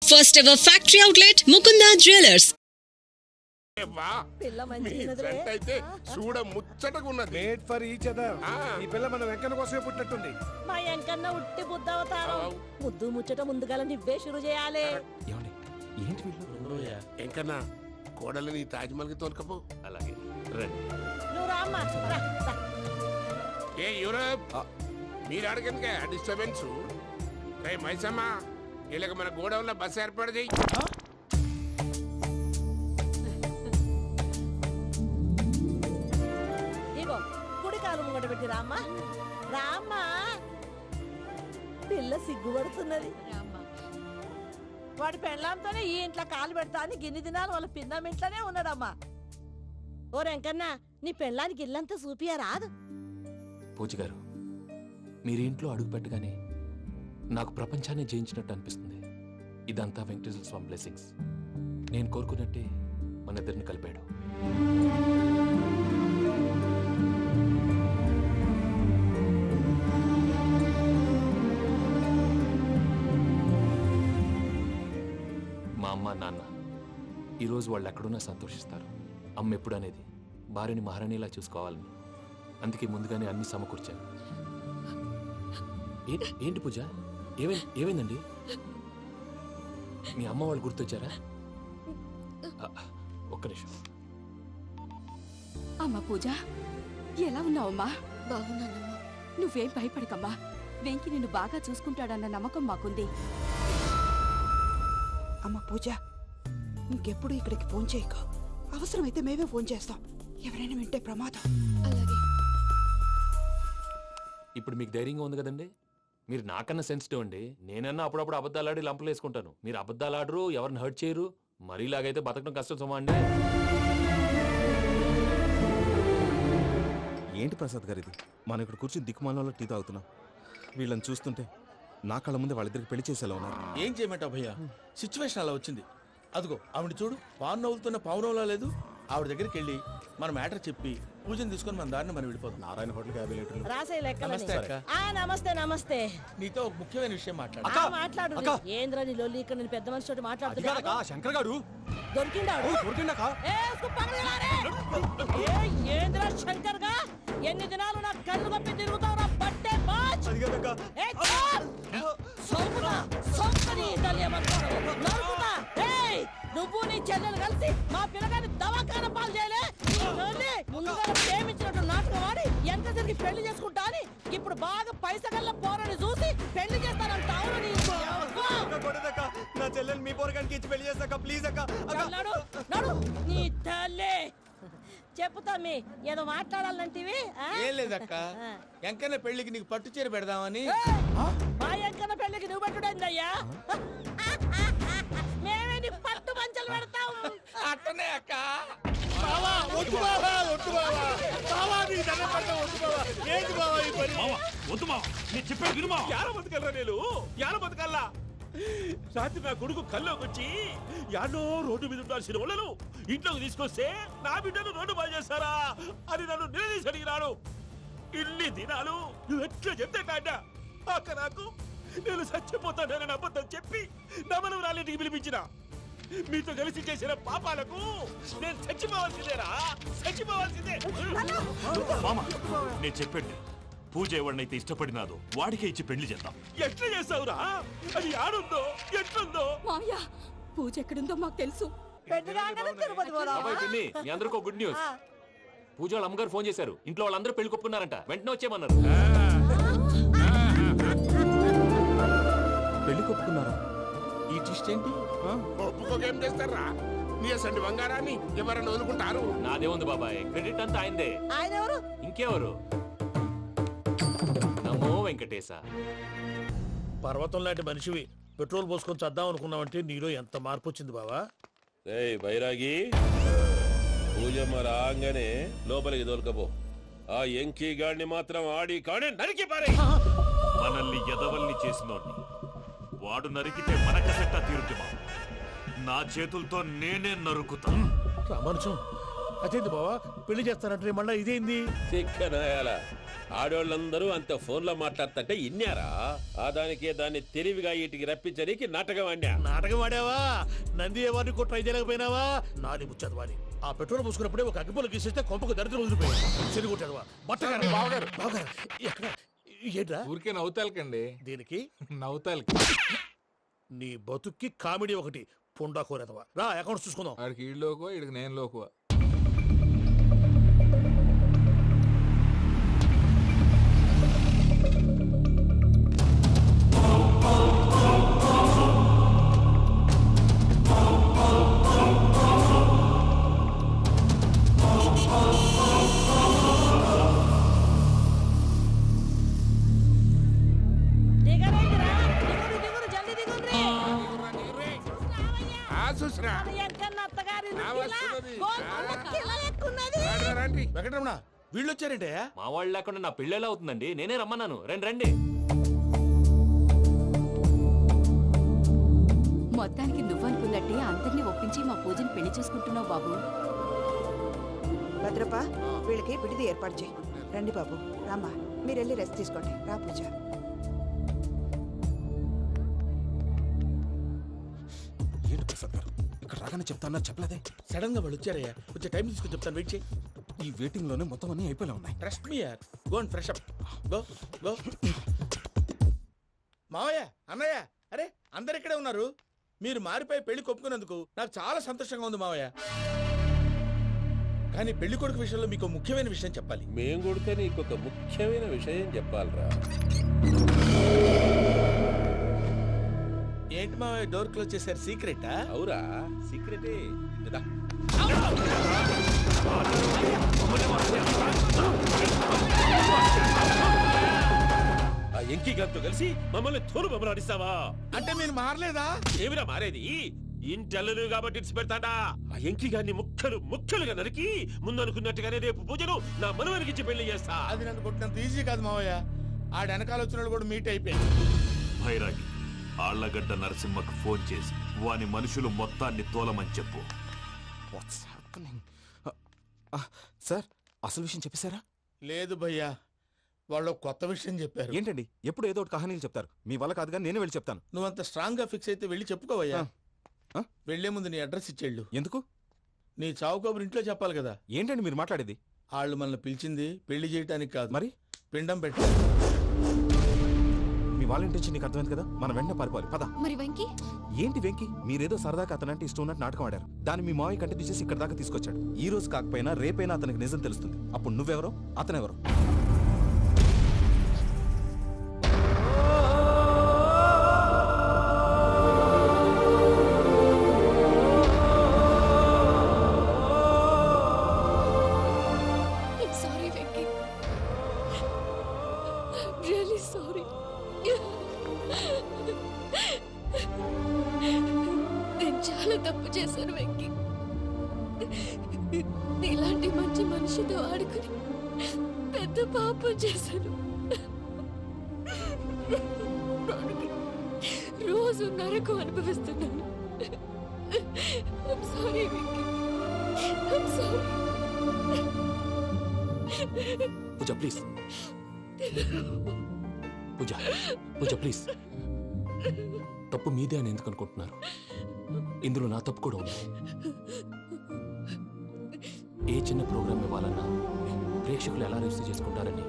First ever factory outlet, Mukunda Jewelers. అయితే చూడ ముచ్చటగున్నది. Made for each other. ఈ పిల్ల మన వెంకన్న కోసమే పుట్టినట్టుంది. మా వెంకన్న ఉట్టి బుద్ధవతారం. ముద్దు ముచ్చట ముందుగాల నువ్వే షురు చేయాలి. ఏంటి వీళ్ళు? ఎంకన్నా కోడలని తాజ్మహల్ కి తోలుకపో. అలాగే రండి. నువ్వు రామ్మా రా, రా. ఏ యూరప్ మీరు అడగనుక డిస్టర్బెన్స్ రే మైసమ్మ ఇలాగ మన గోడౌన్లో బస్సు ఏర్పాటు చేయి. ఇగో కుడి కాలు ముంగట పెట్టి రామ్మా రామ్మా. పిల్ల సిగ్గుపడుతున్నది. వాడి పెళ్ళాంతోనే ఈ ఇంట్లో కాలు పెడతా అని గిన్ని దినాలు వాళ్ళ పిన్నం ఇంట్లోనే ఉన్నాడమ్మా. ఓ వెంకన్న నీ పెళ్ళానికి ఇల్లంతా చూపియా రాదు. పూజ గారు మీరు ఇంట్లో అడుగు పెట్టగానే నాకు ప్రపంచాన్ని జయించినట్టు అనిపిస్తుంది. ఇదంతా వెంకటేశ్వర స్వామి బ్లెస్సింగ్స్. నేను కోరుకున్నట్టే మన ఇద్దరిని కలిపాడు. మా అమ్మ నాన్న ఈరోజు వాళ్ళు ఎక్కడున్నా సంతోషిస్తారు. అమ్మ ఎప్పుడు అనేది భార్యని మహారాణిలా చూసుకోవాలని, అందుకే ముందుగానే అన్ని సమకూర్చాను. ఏంటి పూజ, ఏమైందండి? మీ అమ్మ వాళ్ళు గుర్తొచ్చారా? ఒక్క నిమిషం. అమ్మ పూజ, ఎలా ఉన్నావమ్మా? బాగున్నానమ్మా. నువ్వేం భయపడకమ్మా. వెంకి నిన్ను బాగా చూసుకుంటాడన్న నమ్మకం మాకుంది. అమ్మ పూజ, ఇంకెప్పుడు ఇక్కడికి ఫోన్ చేయక. అవసరమైతే మేమే ఫోన్ చేస్తాం. ఎవరైనా వింటే ప్రమాదం. అలాగే. ఇప్పుడు మీకు ధైర్యంగా ఉంది కదండి. మీరు నాకన్నా సెన్సిటివ్ అండి. నేనన్నా అప్పుడప్పుడు అబద్ధాలాడి లంపలు వేసుకుంటాను. మీరు అబద్ధాలాడరు, ఎవరిని హర్ట్ చేయరు. మరీలాగైతే బతకడం కష్టం సుమా అండి. ఏంటి ప్రసాద్ గారు ఇది? మనం ఇక్కడ కూర్చుని దిక్కుమాలలో టీ తాగుతున్నాం. వీళ్ళని చూస్తుంటే నా కళ్ళ ముందే వాళ్ళిద్దరికి పెళ్లి చేసేలా ఉన్నారు. ఏం చేయమంటావు భయ్యా, సిచ్యువేషన్ అలా వచ్చింది. అదిగో ఆవిడ చూడు, పావు నవ్వులుతున్న పావునవ్వులా లేదు. ఆవిడ దగ్గరికి వెళ్ళి మన మ్యాటర్ చెప్పి పూజను తీసుకొని మన దారిని మనం వెళ్ళిపోతాం. నారాయణ హోటల్ 50 లీటర్లు. రాసే లెక్కలని. నమస్తే అక్క. నమస్తే నమస్తే. నీతో ఒక ముఖ్యమైన విషయం మాట్లాడు. మాట్లాడు. ఏంద్రా నీ లొల్లి? ఇక్కడ నేను పెద్ద మనిషితో మాట్లాడుతున్నా. శంకర్ గారు దొరికిండాడు. ఏంద్రా శంకర్ గా? ఎన్ని దినాలు నా కళ్ళు కప్పి తిరుగుతావు నా బట్టే బాచ్. నువ్వు నీ చెల్లెలు కలిసి మా పిల్లగాని దవాఖాన పాలు చేయలే. ముందుగా ప్రేమించినట్టు నాటకం ఆడి ఎంత తిరిగి పెళ్లి చేసుకుంటా అని ఇప్పుడు బాగా పైసగల్ల పోరని చూసి పెళ్లి చేస్తానంట. నా చెల్లెలు మీ పోరగానికి ఇచ్చి పెళ్లి చేస్తాక ప్లీజ్ అక్క. నడు నీ తల్లి. చెప్పుతా మీ ఏదో మాట్లాడాలంటివి. ఏం లేదక్క, ఎంకన్న పెళ్లికి నీకు పట్టు చీర పెడదామని. మా ఎంకన్న పెళ్లికి నువ్వు పెట్టుడైందయ్యా? మేమే నీ పట్టు మంచలు పెడతాం. అట్టనే అక్క. రాత్రి నా కొడుకు కల్లోకి వచ్చి యాడో రోడ్డు మీద ఉండాల్సిన వాళ్ళను ఇంట్లోకి తీసుకొస్తే నా బిడ్డను రోడ్డు బాగా చేస్తారా అని నన్ను నిలదీసి అడిగినాడు. ఇన్ని దినాలు నువ్వు ఎట్లా చెప్తే కాట అక్క నాకు నేను చచ్చిపోతానని అబద్ధం చెప్పి నమ్మను రాలింటికి పిలిపించిన. మీతో కలిసి చేసిన పాపాలకు నేను చచ్చిపోవాల్సిందేరా, చచ్చిపోవాల్సిందే. నేను చెప్పండి, పూజ ఎవరినైతే ఇష్టపడినాదో వాడికే ఇచ్చి పెళ్లి చేద్దాం. ఎట్లా చేస్తావురా? అది ఆడుందో ఎట్లుందో. మామయ్య, పూజ ఎక్కడుందో మాకు తెలుసు. మీ అందరికీ గుడ్ న్యూస్. పూజ వాళ్ళ అమ్మగారు ఫోన్ చేశారు. ఇంట్లో వాళ్ళందరూ పెళ్లి కొప్పుకున్నారంట. వెంటనే వచ్చేయమన్నారు. పెళ్లి కొప్పుకున్నారా? ఈ ట్విస్ట్ ఏంటి? ఒప్పుకోకేం చేస్తారా? నీ అసంటి బంగారాన్ని ఎవరైనా వదులుకుంటారు? నాదేముంది బాబాయ్, క్రెడిట్ అంతా ఆయనదే. ఆయన ఎవరు? ఇంకెవరు? నమో వెంకటేశ. పర్వతం లాంటి మనిషివి పెట్రోల్ పోసుకొని చద్దాం అనుకున్నావంటే నీలో ఎంత మార్పు వచ్చింది బావా. బైరాగి, పూజమ్మ రాగానే లోపలికి దొరకపో. ఆ ఎంకీ గాడిని మాత్రం ఆడి కాడే నరికి పారే. మనల్ని ఎదవల్ని చేసినోడ్ని వాడు నరికితే మనకసెట్టా తీరుతుమా. నా చేతులతో నేనే నరుకుతా. రామానుజం, అదేంది బావా పెళ్లి చేస్తానంటే మళ్ళీ ఇదేంది? చిక్కనాయాల ఆడోళ్ళందరూ అంత ఫోన్లో మాట్లాడుతుంటే ఇన్నారా? ఆ దానికే దాన్ని తెలివిగా వీటికి రప్పించడానికి నాటకం ఆడా. నాటకం ఆడావా? నంది ఎవరిని కూడా ట్రై చేయలేకపోయినావా? నాది ముచ్చదు వాని. ఆ పెట్రోల్ పోసుకున్నప్పుడే ఒక అగ్గిపోలు గీసేస్తే కొంపకు దరిద్రం వదిలిపోయి చెరుగుంటాడువా బట్టగారు. బావగారు బావగారు ఎక్కడ ఏంట్రా? ఊరికే నవ్వుతాలకండి. దీనికి నవ్వుతాలకి నీ బతుక్కి కామెడీ ఒకటి పుండా కోరేదవా. రా అకౌంట్స్ చూసుకుందాం. ఆడికి ఈడు లోకువా, ఈడికి నేను లోకువా. దిగరేందిరా? దిగురు జల్దీ దిగుర్రి. చూసిరా అది ఎంకన్న అత్తగారి ఆ వస్తున్నది. కిల ఎక్కున్నది. రండి. వెంకటరమణ వీళ్ళు వచ్చారంటే మా వాళ్ళు లేకుండా నా పెళ్ళేలా అవుతుందండి? నేనే రమ్మన్నాను. రండి రండి. మొత్తానికి నువ్వనుకున్నట్టే అందరినీ ఒప్పించి మా పూజని పెళ్లి చేసుకుంటున్నావు బాబు. భద్రప్ప వీళ్ళకి విడిది ఏర్పాటు చేయి. రండి బాబు రామ్మా, మీరు వెళ్ళి రెస్ట్ తీసుకోండి. రా పూజ. ఏంటి ప్రసాద్ గారు ఇక్కడ రాగానే చెప్తాన్నా చెప్పలేదే? సడన్ గా వాళ్ళు వచ్చారయ్యా. కొంచెం టైం తీసుకుని చెప్తాను, వెయిట్ చేయి. ఈ వెయిటింగ్ లోనే మొత్తం అన్ని అయిపోయినా ఉన్నాయి. ట్రస్ట్ మీ యార్. Go and fresh up. Go go. మావయ్య అన్నయ్య అరే అందరు ఇక్కడే ఉన్నారు. మీరు మారిపోయి పెళ్లి కొప్పుకున్నందుకు నాకు చాలా సంతోషంగా ఉంది మావయ్య. కానీ పెళ్లి కొడుకు విషయంలో మీకు ముఖ్యమైన విషయం చెప్పాలి. మేం కొడితే నీకు ఒక ముఖ్యమైన విషయం చెప్పాలరా. ఏంటి మావయ్య డోర్ క్లోజ్ చేశారు? సీక్రెటా? అవురా సీక్రెటే. కదా ఆ ఎంకి గారితో కలిసి మమ్మల్ని తోలు బొమ్మలాడిస్తావా? అంటే మీరు మారలేదా? ఏమిరా మారేది? ఇంటల్లు కాబట్టి ఇడిచి పెడతాడా? ఆ ఎంకి గారిని ముక్కలు ముక్కలుగా నరికి ముందు అనుకున్నట్టుగానే రేపు పూజను నా మనవరికిచ్చి పెళ్లి చేస్తా. అది నన్ను కొట్టినంత ఈజీ కాదు మావయ్య. ఆ వెనకాల వచ్చిన వాళ్ళు కూడా మీట్ అయిపోయింది. భైరాగి ఆళ్లగడ్డ నరసింహకు ఫోన్ చేసి వాని మనుషులు మొత్తాన్ని తోలమని చెప్పు. What's happening? సార్ అసలు విషయం చెప్పేశారా? లేదు భయ్యా, వాళ్ళు కొత్త విషయం చెప్పారు. ఏంటండి ఎప్పుడు ఏదో ఒకటి కహానీలు చెప్తారు. మీ వల్ల కాదుగా, నేనే వెళ్ళి చెప్తాను. నువ్వంత స్ట్రాంగ్ గా ఫిక్స్ అయితే వెళ్ళి చెప్పుకోవయ్యా. వెళ్లే ముందు నీ అడ్రస్ ఇచ్చేళ్ళు. ఎందుకు? నీ చావు కబురు ఇంట్లో చెప్పాలి కదా. ఏంటండి మీరు మాట్లాడేది? వాళ్ళు మనల్ని పిలిచింది పెళ్లి చేయటానికి కాదు, మరి పిండం పెట్టి. మీ వాళ్ళ ఇంటి నీకు అర్థమైంది కదా, మనం వెంటనే పారిపోవాలి. పద. మరి వెంకీ? ఏంటి వెంకి? మీరేదో సరదాగా అతనంటే ఇష్టం ఉన్నట్టు నాటకం ఆడారు. దాన్ని మీ మావయ్య కంటే తీసేసి ఇక్కడ దాకా తీసుకొచ్చాడు. ఈ రోజు కాకపోయినా రేపైనా అతనికి నిజం తెలుస్తుంది. అప్పుడు నువ్వెవరో అతనెవరో. Sorry Venky, really sorry. నేను చాలా తప్పు చేశాను వెంకీ. నీలాంటి మంచి మనిషితో ఆడుకుని పెద్ద పాపం చేశాను. రోజు నరకం అనుభవిస్తున్నాను. I'm sorry, Vicky. I'm sorry. Pooja please. Pooja Pooja please. తప్పు మీదే అని ఎందుకు అనుకుంటున్నారు? ఇందులో నా తప్పు కూడా ఉంది. ఏ చిన్న ప్రోగ్రామ్ ఇవ్వాలన్నా ప్రేక్షకులు ఎలా రిసీవ్ చేసుకుంటారని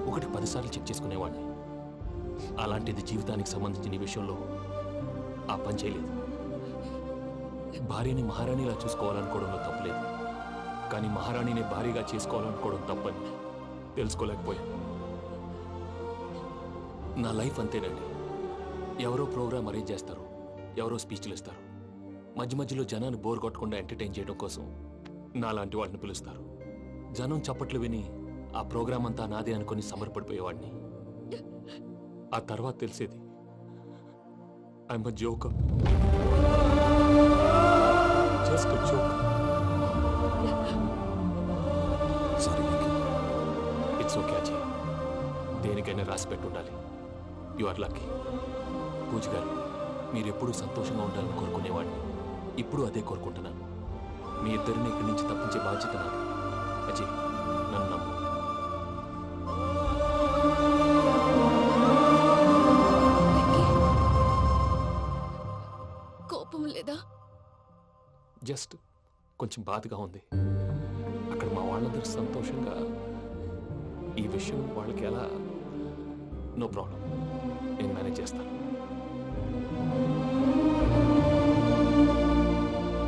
1-10 సార్లు చెక్ చేసుకునేవాడిని. అలాంటిది జీవితానికి సంబంధించిన ఈ విషయంలో ఆ పని చేయలేదు. భార్యని మహారాణిలా చూసుకోవాలనుకోవడంలో తప్పులేదు, కానీ మహారాణిని భారీగా చేసుకోవాలనుకోవడం తప్పని తెలుసుకోలేకపోయాను. నా లైఫ్ అంతేనండి. ఎవరో ప్రోగ్రామ్ అరేంజ్ చేస్తారు, ఎవరో స్పీచ్లు ఇస్తారు, మధ్య మధ్యలో జనాన్ని బోర్ కొట్టకుండా ఎంటర్టైన్ చేయడం కోసం నాలాంటి వాడిని పిలుస్తారు. జనం చప్పట్లు విని ఆ ప్రోగ్రామ్ అంతా నాదే అనుకుని సమర్పడిపోయేవాడిని. ఆ తర్వాత తెలిసేది I'm a joker. Just a joker. Sorry, it's okay Ajay. దేనికైనా రాసి పెట్టుండాలి. You are lucky. Pooja garu, మీరు ఎప్పుడూ సంతోషంగా ఉండాలని కోరుకునేవాడిని. ఇప్పుడు అదే కోరుకుంటున్నాను. మీ ఇద్దరిని ఇక్కడి నుంచి తప్పించే బాధ్యత నాది. అజయ్, నన్ను నమ్ము. కోపం లేదా? జస్ట్ కొంచెం బాధగా ఉంది. అక్కడ మా వాళ్ళందరూ సంతోషంగా ఈ విషయం వాళ్ళకి ఎలా, నో ప్రాబ్లం, నేను మేనేజ్ చేస్తాను.